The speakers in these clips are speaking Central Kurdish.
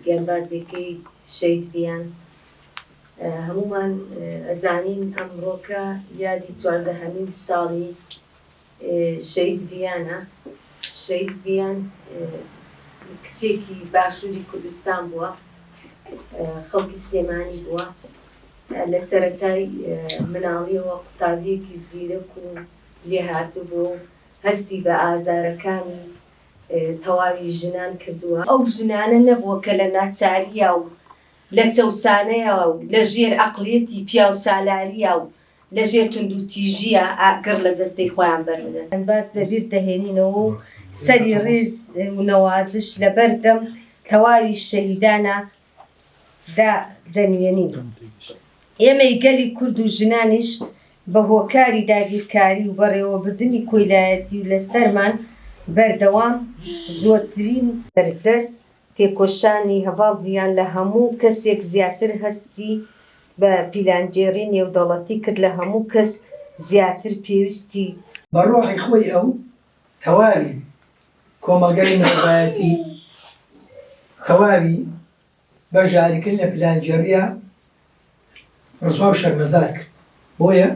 گیانبازیەکەی شەید ڤیان هەمومان ئەزانین ئەمڕۆکە یادی 14هەمین ساڵی شەید ڤیانە. شەید ڤیان کچێکی باشووری کوردستان بووە، خەڵکی سلێمانی بووە، لە سەرەتای مناڵیەوە قوتابیەکی زیرەک و لێهاتوو بوو، هەستی بە ئازارەکانی تەواوی ژنان کردووە. ئەو ژنانە نەبووە کە لە ناچاریە و لە چەوسانەیە و لە ژێر عەقڵیەتی پیا و سالاریە و لە ژێر توندوتیژیە گڕ لە جەستەی خۆیان بەردەدەن. باس بەبیر دەهێنینەوە و سەری ڕێز و نەوازش لە بەردەم تەواوی شەهیدانە دەنوێنین. ئێمەی گەلی کورد و ژنانیش بە هۆکاری داگیرکاری و بەڕێوەبردننی کۆیلایەتی و لەسەرمان بەردەوام زۆرترین دەردەست تێکۆشانی هەڤاڵ ڤیان لە هەموو کەسێک زیاتر هەستی بە پیلانگێڕی نێودەوڵەتی کرد، لە هەموو کەس زیاتر پێویستی بە ڕۆحی خۆی ئەو تەواوی کۆمەلگای نەڕایەتی تەواوی بەشداریکردن لە پلانگێڕیە ڕزوا و شەرمەزار کرد. بۆیە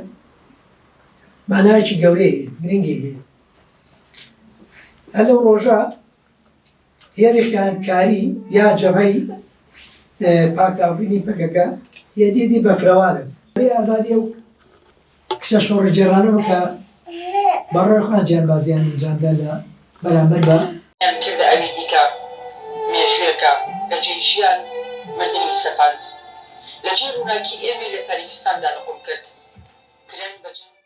مانایەکی گەورەی گرنگی هەیە. لەو ڕۆژە هێرشی خیانەتکاری یا جەبهەی پاکداوبوونی پەکەکە هێدیدی بە فراوانە. ئازادی ئەو کچە شۆڕەجێڕانەوە کە بەڕۆی خۆیان گیانبازیان ئەنجامدا لە بەرامبەر بە کردە ئەوی دیکە مێژوێکە لە جێی ژیان مردنی سەپاند لە جێ ڕووناکی ئێمە لە تاریکستاندا لەخۆم کرد کرێن بەجێ